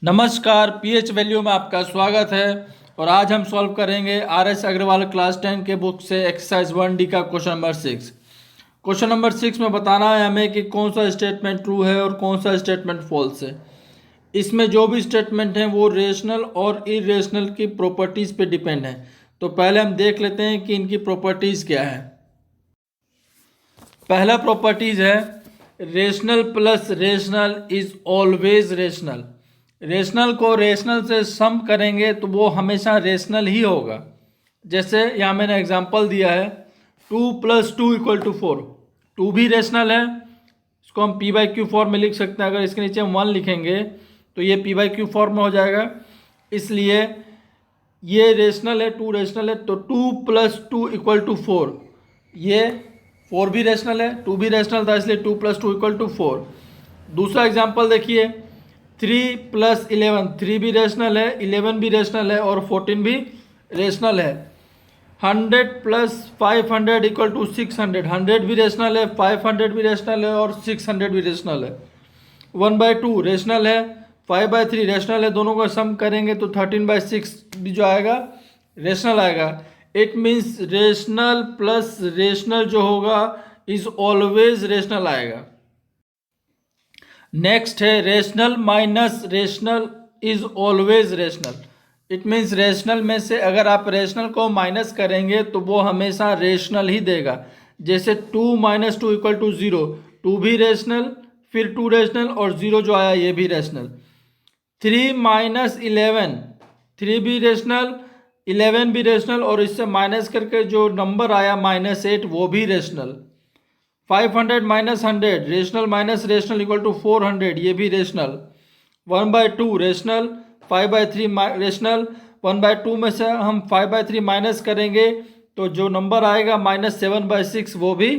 नमस्कार, pH value में आपका स्वागत है। और आज हम सॉल्व करेंगे आर.एस. अग्रवाल क्लास 10 के बुक से एक्सरसाइज 1D का क्वेश्चन नंबर 6। क्वेश्चन नंबर 6 में बताना है हमें कि कौन सा स्टेटमेंट ट्रू है और कौन सा स्टेटमेंट फॉल्स है। इसमें जो भी स्टेटमेंट हैं वो रेशनल और इरेशनल की प्रॉपर्टीज़ पे डिपेंड है। तो पहले हम देख लेते हैं कि इनकी प्रॉपर्टीज़ क्या है। पहला प्रॉपर्टीज़ है rational plus rational is always rational. Rational को रेशनल से सम करेंगे तो वो हमेशा रेशनल ही होगा। जैसे यहाँ मैंने एग्जांपल दिया है 2 + 2 = 4। 2 भी रेशनल है, इसको हम p/q फॉर्म में लिख सकते हैं। अगर इसके नीचे हम 1 लिखेंगे तो ये p/q फॉर्म में हो जाएगा, इसलिए ये रेशनल है, 2 रेशनल है। तो 2 + 2 = 4। ये 4 भी रेशनल है, 2 भी रेशनल था, इसलिए 2 + 2 = 4। दूसरा एग्जांपल देखिए 3 + 11। 3 भी रेशनल है, 11 भी रेशनल है और 14 भी रेशनल है। 100 + 500 = 600। 100 भी रेशनल है, 500 भी रेशनल है और 600 भी रेशनल है। 1/2 रेशनल है, 5/3 रेशनल है। दोनों का सम करेंगे तो 13/6 भी जो आएगा रेशनल आएगा। It means rational plus rational जो होगा इज ऑलवेज रेशनल आएगा। नेक्स्ट है rational minus rational is always rational. It means rational में से अगर आप रेशनल को माइनस करेंगे तो वो हमेशा रेशनल ही देगा। जैसे 2 - 2 = 0। 2 भी रेशनल, फिर 2 रेशनल और 0 जो आया ये भी रेशनल। 3 - 11। 3 भी रेशनल, 11 भी रेशनल और इससे माइनस करके जो नंबर आया -8 वो भी रेशनल। 500 - 100 रेशनल माइनस रेशनल = 400, ये भी रेशनल। 1/2 rational, 5/3 rational. 1/2 में से हम 5/3 माइनस करेंगे तो जो नंबर आएगा -7/6 वो भी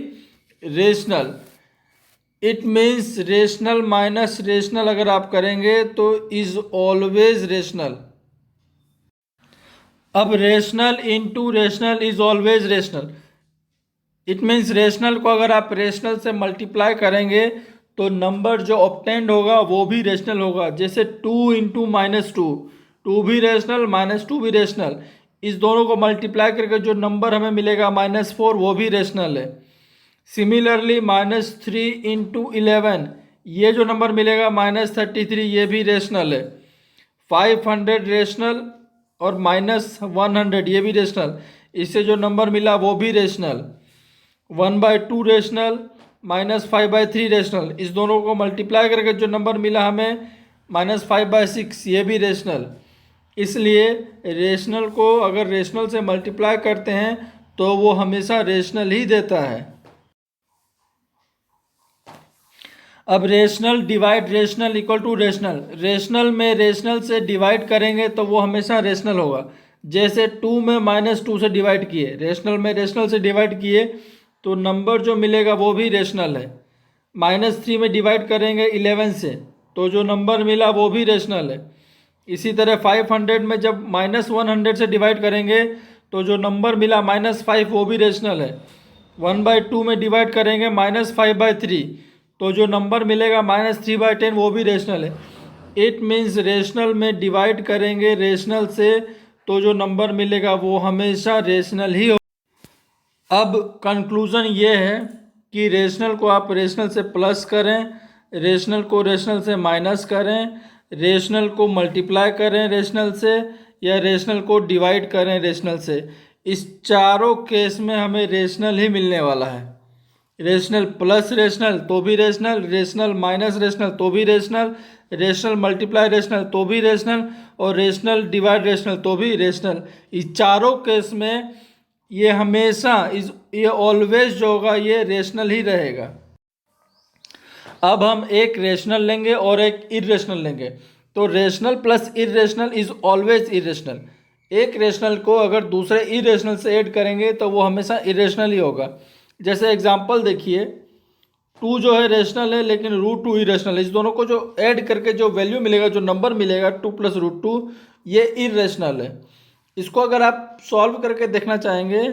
rational. It means rational minus rational अगर आप करेंगे तो इज ऑलवेज रेशनल। अब rational into rational is always rational. It means rational को अगर आप रेशनल से मल्टीप्लाई करेंगे तो नंबर जो ऑब्टेंड होगा वो भी रेशनल होगा। जैसे 2 × -2, 2 भी रेशनल, -2 भी रेशनल। इस दोनों को मल्टीप्लाई करके जो नंबर हमें मिलेगा -4 वो भी रेशनल है। सिमिलरली -3 × 11, ये जो नंबर मिलेगा -33, ये भी रेशनल है। 500 रेशनल और -100 ये भी रेशनल। इससे जो नंबर मिला वो भी रेशनल। 1/2 rational, -5/3 rational. इस दोनों को मल्टीप्लाई करके जो नंबर मिला हमें -5/6 ये भी रेशनल। इसलिए रेशनल को अगर रेशनल से मल्टीप्लाई करते हैं तो वो हमेशा रेशनल ही देता है। अब rational divide rational = rational. Rational में रेशनल से डिवाइड करेंगे तो वो हमेशा रेशनल होगा। जैसे 2 में -2 से डिवाइड किए, रेशनल में रेशनल से डिवाइड किए तो नंबर जो मिलेगा वो भी रेशनल है। -3 में डिवाइड करेंगे 11 से तो जो नंबर मिला वो भी रेशनल है। इसी तरह 500 में जब -100 से डिवाइड करेंगे तो जो नंबर मिला -5 वो भी रेशनल है। 1/2 में डिवाइड करेंगे -5/3 तो जो नंबर मिलेगा -3/10 वो भी रेशनल है। इट मीन्स रेशनल में डिवाइड करेंगे रेशनल से तो जो नंबर मिलेगा वो हमेशा रेशनल ही हो। अब कंक्लूज़न ये है कि रेशनल को आप रेशनल से प्लस करें, रेशनल को रेशनल से माइनस करें, रेशनल को मल्टीप्लाई करें रेशनल से, या रेशनल को डिवाइड करें रेशनल से। इस चारों केस में हमें रेशनल ही मिलने वाला है। रेशनल प्लस रेशनल तो भी रेशनल, रेशनल माइनस रेशनल तो भी रेशनल, रेशनल मल्टीप्लाई रेशनल तो भी रेशनल और रेशनल डिवाइड रेशनल तो भी रेशनल। इस चारों केस में ये हमेशा ये ऑलवेज जो होगा ये रेशनल ही रहेगा। अब हम एक रेशनल लेंगे और एक इरेशनल लेंगे। तो rational plus irrational is always irrational. एक रेशनल को अगर दूसरे इरेशनल से ऐड करेंगे तो वो हमेशा इरेशनल ही होगा। जैसे एग्जांपल देखिए 2 जो है रेशनल है लेकिन √2 इरेशनल है। इस दोनों को जो ऐड करके जो वैल्यू मिलेगा, जो नंबर मिलेगा 2 + √2, ये इरेशनल है। इसको अगर आप सॉल्व करके देखना चाहेंगे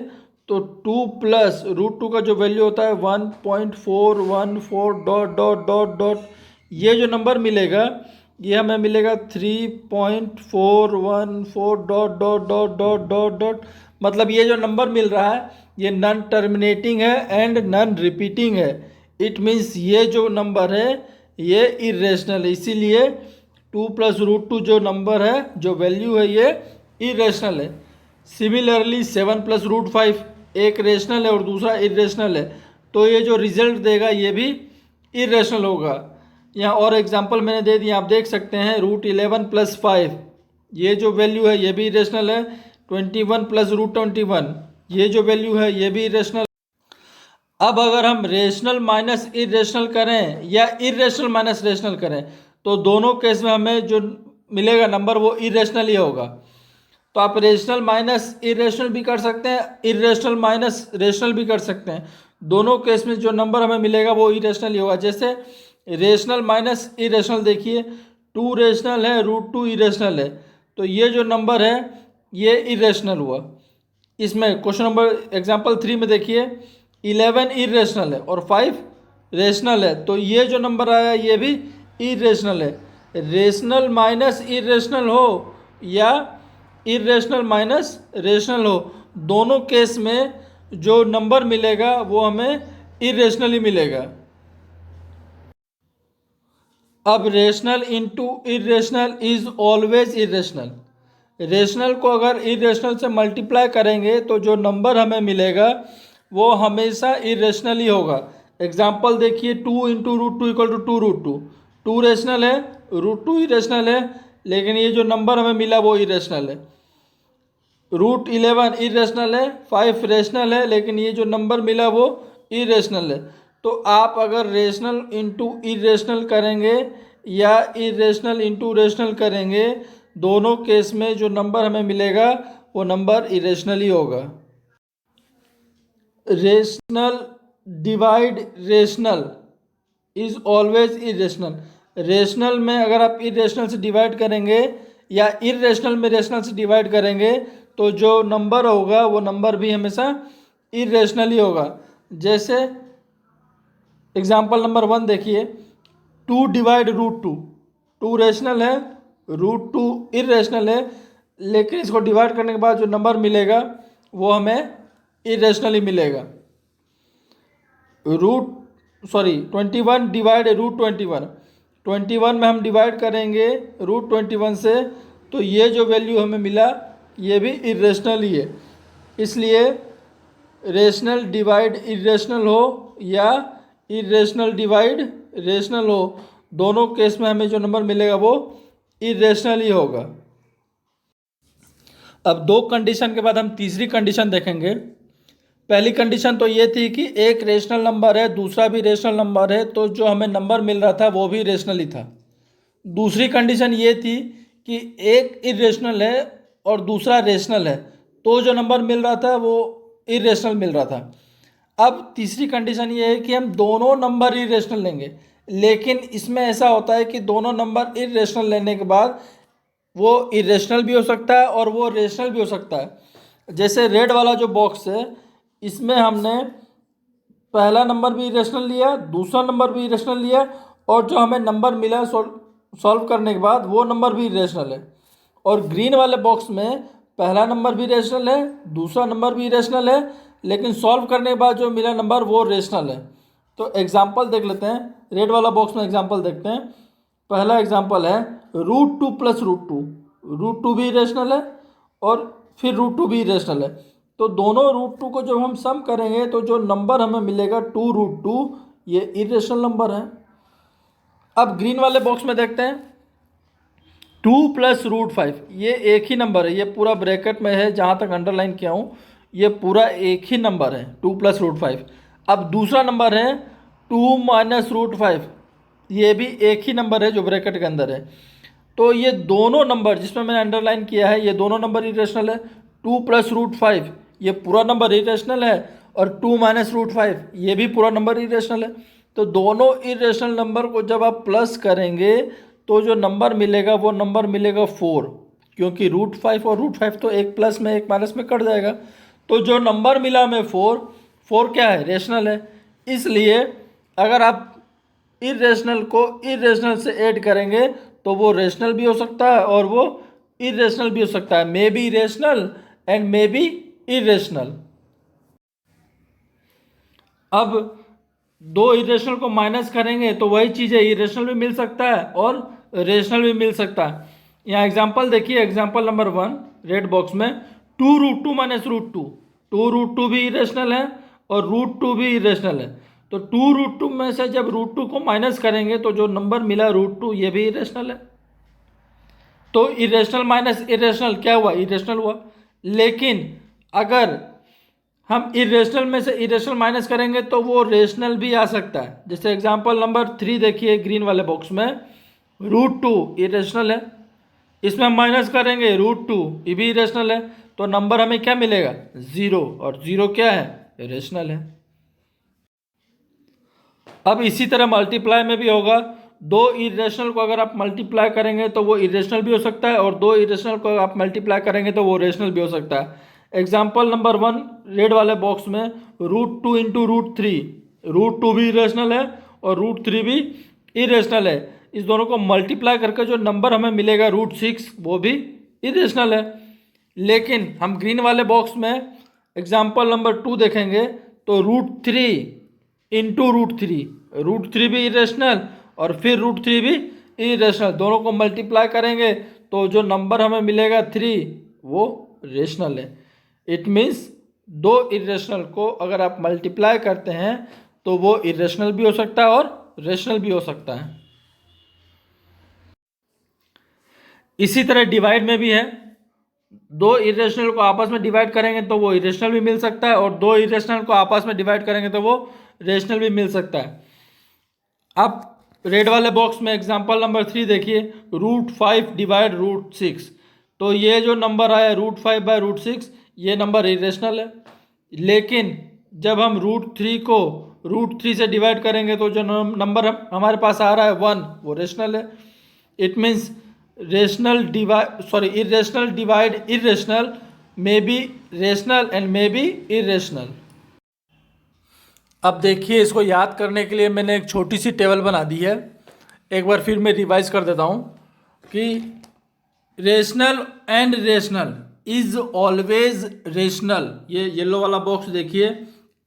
तो 2 + √2 का जो वैल्यू होता है 1.414 ... ये जो नंबर मिलेगा ये हमें मिलेगा 3.414 dot dot dot dot dot dot, मतलब ये जो नंबर मिल रहा है ये नॉन टर्मिनेटिंग है एंड नॉन रिपीटिंग है। इट मीन्स ये जो नंबर है ये इरेशनल है, इसीलिए 2 + √2 जो नंबर है, जो वैल्यू है, ये इरेशनल है। सिमिलरली 7 + √5 एक रेशनल है और दूसरा इरेशनल है, तो ये जो रिजल्ट देगा ये भी इरेशनल होगा। यहाँ और एग्जांपल मैंने दे दिया, आप देख सकते हैं। √11 + 5 ये जो वैल्यू है ये भी इरेशनल है। 21 + √21 ये जो वैल्यू है ये भी इरेशनल। अब अगर हम रेशनल माइनस इरेशनल करें या इरेशनल माइनस रेशनल करें तो दोनों केस में हमें जो मिलेगा नंबर वो इरेशनल ही होगा। तो आप रेशनल माइनस इरेशनल भी कर सकते हैं, इरेशनल माइनस रेशनल भी कर सकते हैं। दोनों केस में जो नंबर हमें मिलेगा वो इरेशनल ही होगा। जैसे रेशनल माइनस इरेशनल देखिए, 2 रेशनल है, √2 इरेशनल है, तो ये जो नंबर है ये इरेशनल हुआ। इसमें क्वेश्चन नंबर एग्जाम्पल 3 में देखिए 11 इरेशनल है और 5 रेशनल है, तो ये जो नंबर आया ये भी इरेशनल है। रेशनल माइनस इरेशनल हो या इरेशनल माइनस रेशनल हो, दोनों केस में जो नंबर मिलेगा वो हमें इरेशनल ही मिलेगा। अब rational into irrational is always irrational. Rational को अगर इरेशनल से मल्टीप्लाई करेंगे तो जो नंबर हमें मिलेगा वो हमेशा इरेशनल ही होगा। एग्जाम्पल देखिए, 2 × √2 = 2√2। 2 रेशनल है, √2 इरेशनल है, लेकिन ये जो नंबर हमें मिला वो इरेशनल है। √11 इरेशनल है, 5 रेशनल है, लेकिन ये जो नंबर मिला वो इरेशनल है। तो आप अगर रेशनल इंटू इरेशनल करेंगे या इरेशनल इंटू रेशनल करेंगे, दोनों केस में जो नंबर हमें मिलेगा वो नंबर इरेशनल ही होगा। Rational divide rational is always irrational. Rational में अगर आप इरेशनल से डिवाइड करेंगे या इरेशनल में रेशनल से डिवाइड करेंगे तो जो नंबर होगा वो नंबर भी हमेशा इरेशनल ही होगा। जैसे एग्जाम्पल नंबर 1 देखिए, 2 डिवाइड √2। 2 रेशनल है, √2 इरेशनल है, लेकिन इसको डिवाइड करने के बाद जो नंबर मिलेगा वो हमें इरेशनल ही मिलेगा। 21 डिवाइड √21। 21 में हम डिवाइड करेंगे √21 से, तो ये जो वैल्यू हमें मिला ये भी इरेशनल ही है। इसलिए रेशनल डिवाइड इरेशनल हो या इरेशनल डिवाइड रेशनल हो, दोनों केस में हमें जो नंबर मिलेगा वो इरेशनल ही होगा। अब 2 कंडीशन के बाद हम तीसरी कंडीशन देखेंगे। पहली कंडीशन तो ये थी कि एक रेशनल नंबर है, दूसरा भी रेशनल नंबर है, तो जो हमें नंबर मिल रहा था वो भी रेशनल ही था। दूसरी कंडीशन ये थी कि एक इरेशनल है और दूसरा रेशनल है, तो जो नंबर मिल रहा था वो इरेशनल मिल रहा था। अब तीसरी कंडीशन ये है कि हम दोनों नंबर इरेशनल लेंगे, लेकिन इसमें ऐसा होता है कि दोनों नंबर इरेशनल लेने के बाद वो इरेशनल भी हो सकता है और वो रेशनल भी हो सकता है। जैसे रेड वाला जो बॉक्स है, इसमें हमने पहला नंबर भी इरेशनल लिया, दूसरा नंबर भी इरेशनल लिया, और जो हमें नंबर मिला सॉल्व करने के बाद वो नंबर भी इरेशनल है। और ग्रीन वाले बॉक्स में पहला नंबर भी रेशनल है, दूसरा नंबर भी रेशनल है, लेकिन सॉल्व करने के बाद जो मिला नंबर वो रेशनल है। तो एग्जाम्पल देख लेते हैं, रेड वाला बॉक्स में एग्जाम्पल देखते हैं। पहला एग्जाम्पल है √2 + √2। √2 भी रेशनल है और फिर √2 भी रेशनल है, तो दोनों √2 को जब हम सम करेंगे तो जो नंबर हमें मिलेगा 2√2, ये इरेशनल नंबर है। अब ग्रीन वाले बॉक्स में देखते हैं 2 + √5, ये एक ही नंबर है, ये पूरा ब्रैकेट में है, जहाँ तक अंडरलाइन किया हूँ ये पूरा एक ही नंबर है 2 + √5। अब दूसरा नंबर है 2 - √5, ये भी एक ही नंबर है जो ब्रैकेट के अंदर है। तो ये दोनों नंबर जिसमें मैंने अंडरलाइन किया है ये दोनों नंबर इरेशनल है। 2 + √5 ये पूरा नंबर इरेशनल है और 2 - √5 ये भी पूरा नंबर इरेशनल है। तो दोनों इरेशनल नंबर को जब आप प्लस करेंगे तो जो नंबर मिलेगा वो नंबर मिलेगा 4, क्योंकि √5 और √5 तो एक प्लस में एक माइनस में कट जाएगा। तो जो नंबर मिला हमें 4 क्या है, रेशनल है। इसलिए अगर आप इरेशनल को इरेशनल से ऐड करेंगे तो वो रेशनल भी हो सकता है और वो इरेशनल भी हो सकता है। May be rational and may be irrational. अब दो इरेशनल को माइनस करेंगे तो वही चीज़ है, इरेशनल भी मिल सकता है और रेशनल भी मिल सकता है। यहाँ एग्जांपल देखिए, एग्जांपल नंबर 1 रेड बॉक्स में, 2√2 माइनस √2, 2√2 भी इरेशनल है और √2 भी इरेशनल है। तो 2√2 में से जब √2 को माइनस करेंगे तो जो नंबर मिला √2 ये भी इरेशनल है। तो इरेशनल माइनस इरेशनल क्या हुआ, इरेशनल हुआ। लेकिन अगर हम इरेशनल में से इरेशनल माइनस करेंगे तो वो रेशनल भी आ सकता है। जैसे एग्जांपल नंबर 3 देखिए ग्रीन वाले बॉक्स में, √2 इरेशनल है, इसमें हम माइनस करेंगे √2, ये भी इरेशनल है, तो नंबर हमें क्या मिलेगा, 0, और 0 क्या है, रेशनल है। अब इसी तरह मल्टीप्लाई में भी होगा, दो इरेशनल को अगर आप मल्टीप्लाई करेंगे तो वो इरेशनल भी हो सकता है और दो इरेशनल को आप मल्टीप्लाई करेंगे तो वो रेशनल भी हो सकता है। एग्जाम्पल नंबर 1 रेड वाले बॉक्स में, √2 इंटू √3, √2 भी इरेशनल है और √3 भी इरेशनल है। इस दोनों को मल्टीप्लाई करके जो नंबर हमें मिलेगा √6 वो भी इरेशनल है। लेकिन हम ग्रीन वाले बॉक्स में एग्जाम्पल नंबर 2 देखेंगे तो √3 इंटू √3, √3 भी इरेशनल और फिर √3 भी इरेशनल, दोनों को मल्टीप्लाई करेंगे तो जो नंबर हमें मिलेगा 3 वो रेशनल है। इट मीन्स दो इरेशनल को अगर आप मल्टीप्लाई करते हैं तो वो इरेशनल भी हो सकता है और रेशनल भी हो सकता है। इसी तरह डिवाइड में भी है, दो इरेशनल को आपस में डिवाइड करेंगे तो वो इरेशनल भी मिल सकता है और दो इरेशनल को आपस में डिवाइड करेंगे तो वो रेशनल भी मिल सकता है। अब रेड वाले बॉक्स में एग्जांपल नंबर 3 देखिए, √5 डिवाइड √6, तो ये जो नंबर आया √5 बाय √6 ये नंबर इरेशनल है। लेकिन जब हम √3 को √3 से डिवाइड करेंगे तो जो नंबर हमारे पास आ रहा है 1 वो रेशनल है। It means irrational divide irrational, may be rational and may be irrational. अब देखिए, इसको याद करने के लिए मैंने एक छोटी सी टेबल बना दी है। एक बार फिर मैं रिवाइज कर देता हूँ कि rational and rational is always rational. ये येलो वाला बॉक्स देखिए,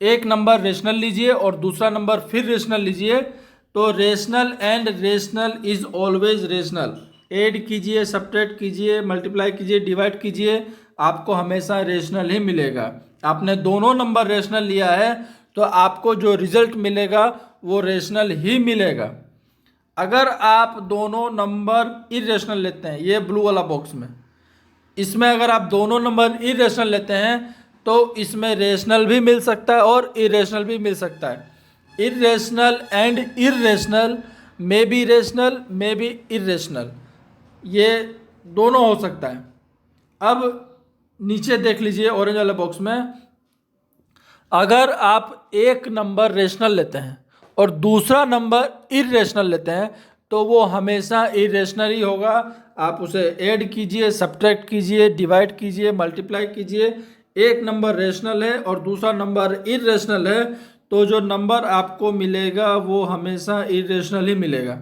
एक नंबर रेशनल लीजिए और दूसरा नंबर फिर रेशनल लीजिए, तो rational and rational is always rational. Add कीजिए, सब्ट्रैक्ट कीजिए, मल्टीप्लाई कीजिए, डिवाइड कीजिए, आपको हमेशा रेशनल ही मिलेगा। आपने दोनों नंबर रेशनल लिया है तो आपको जो रिजल्ट मिलेगा वो रेशनल ही मिलेगा। अगर आप दोनों नंबर इरेशनल लेते हैं, ये ब्लू वाला बॉक्स में, इसमें अगर आप दोनों नंबर इरेशनल लेते हैं तो इसमें रेशनल भी मिल सकता है और इरेशनल भी मिल सकता है। Irrational and irrational, may be rational may be irrational, ये दोनों हो सकता है। अब नीचे देख लीजिए ऑरेंज वाले बॉक्स में, अगर आप एक नंबर रेशनल लेते हैं और दूसरा नंबर इरेशनल लेते हैं तो वो हमेशा इरेशनल ही होगा। आप उसे ऐड कीजिए, सब्ट्रैक्ट कीजिए, डिवाइड कीजिए, मल्टीप्लाई कीजिए, एक नंबर रेशनल है और दूसरा नंबर इरेशनल है तो जो नंबर आपको मिलेगा वो हमेशा इरेशनल ही मिलेगा।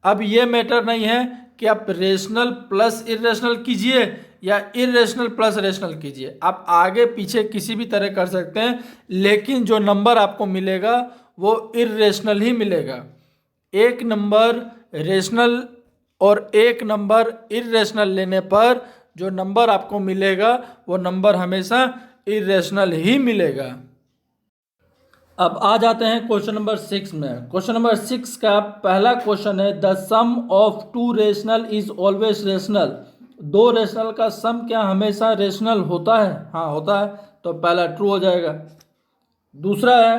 अब ये मैटर नहीं है कि आप रेशनल प्लस इरेशनल कीजिए या इरेशनल प्लस रेशनल कीजिए, आप आगे पीछे किसी भी तरह कर सकते हैं, लेकिन जो नंबर आपको मिलेगा वो इरेशनल ही मिलेगा। एक नंबर रेशनल और एक नंबर इरेशनल लेने पर जो नंबर आपको मिलेगा वो नंबर हमेशा इरेशनल ही मिलेगा। अब आ जाते हैं क्वेश्चन नंबर 6 में। क्वेश्चन नंबर 6 का पहला क्वेश्चन है, the sum of two rational is always rational. दो रेशनल का सम क्या हमेशा रेशनल होता है? हाँ होता है, तो पहला ट्रू हो जाएगा। दूसरा है,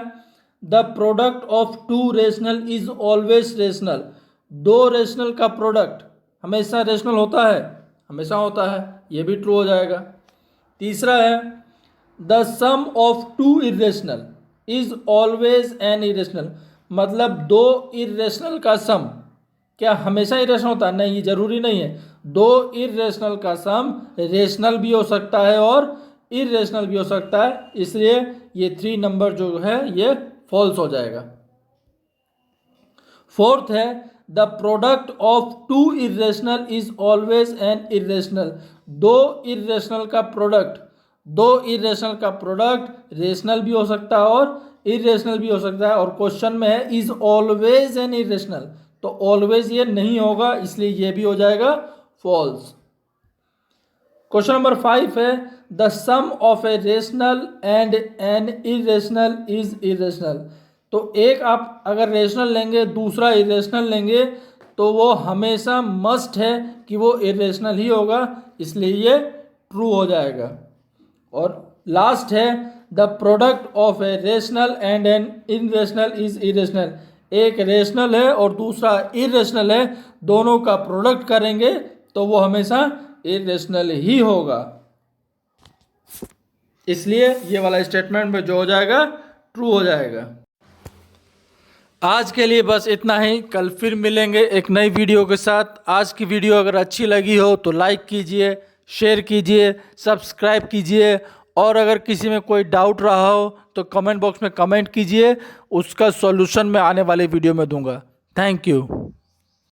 the product of two rational is always rational. दो रेशनल का प्रोडक्ट हमेशा रेशनल होता है? हमेशा होता है, ये भी ट्रू हो जाएगा। तीसरा है, the sum of two irrational is always an irrational. मतलब दो इरेशनल का सम क्या हमेशा इरेशनल होता है? नहीं, जरूरी नहीं है। दो इरेशनल का सम रेशनल भी हो सकता है और इरेशनल भी हो सकता है, इसलिए ये 3 नंबर जो है ये फॉल्स हो जाएगा। फोर्थ है, the product of two irrational is always an irrational. दो इरेशनल का प्रोडक्ट रेशनल भी हो सकता है और इरेशनल भी हो सकता है, और क्वेश्चन में है इज ऑलवेज एन इरेशनल, तो ऑलवेज ये नहीं होगा, इसलिए ये भी हो जाएगा फॉल्स। क्वेश्चन नंबर 5 है the sum of a rational and an irrational is irrational. तो एक आप अगर रेशनल लेंगे दूसरा इरेशनल लेंगे तो वो हमेशा मस्ट है कि वो इरेशनल ही होगा, इसलिए ये ट्रू हो जाएगा। और लास्ट है the product of a rational and an irrational is irrational. एक रेशनल है और दूसरा इरेशनल है, दोनों का प्रोडक्ट करेंगे तो वो हमेशा इरेशनल ही होगा, इसलिए ये वाला स्टेटमेंट में जो हो जाएगा ट्रू हो जाएगा। आज के लिए बस इतना ही, कल फिर मिलेंगे एक नई वीडियो के साथ। आज की वीडियो अगर अच्छी लगी हो तो लाइक कीजिए, शेयर कीजिए, सब्सक्राइब कीजिए, और अगर किसी में कोई डाउट रहा हो तो कमेंट बॉक्स में कमेंट कीजिए, उसका सॉल्यूशन मैं आने वाले वीडियो में दूंगा। Thank you.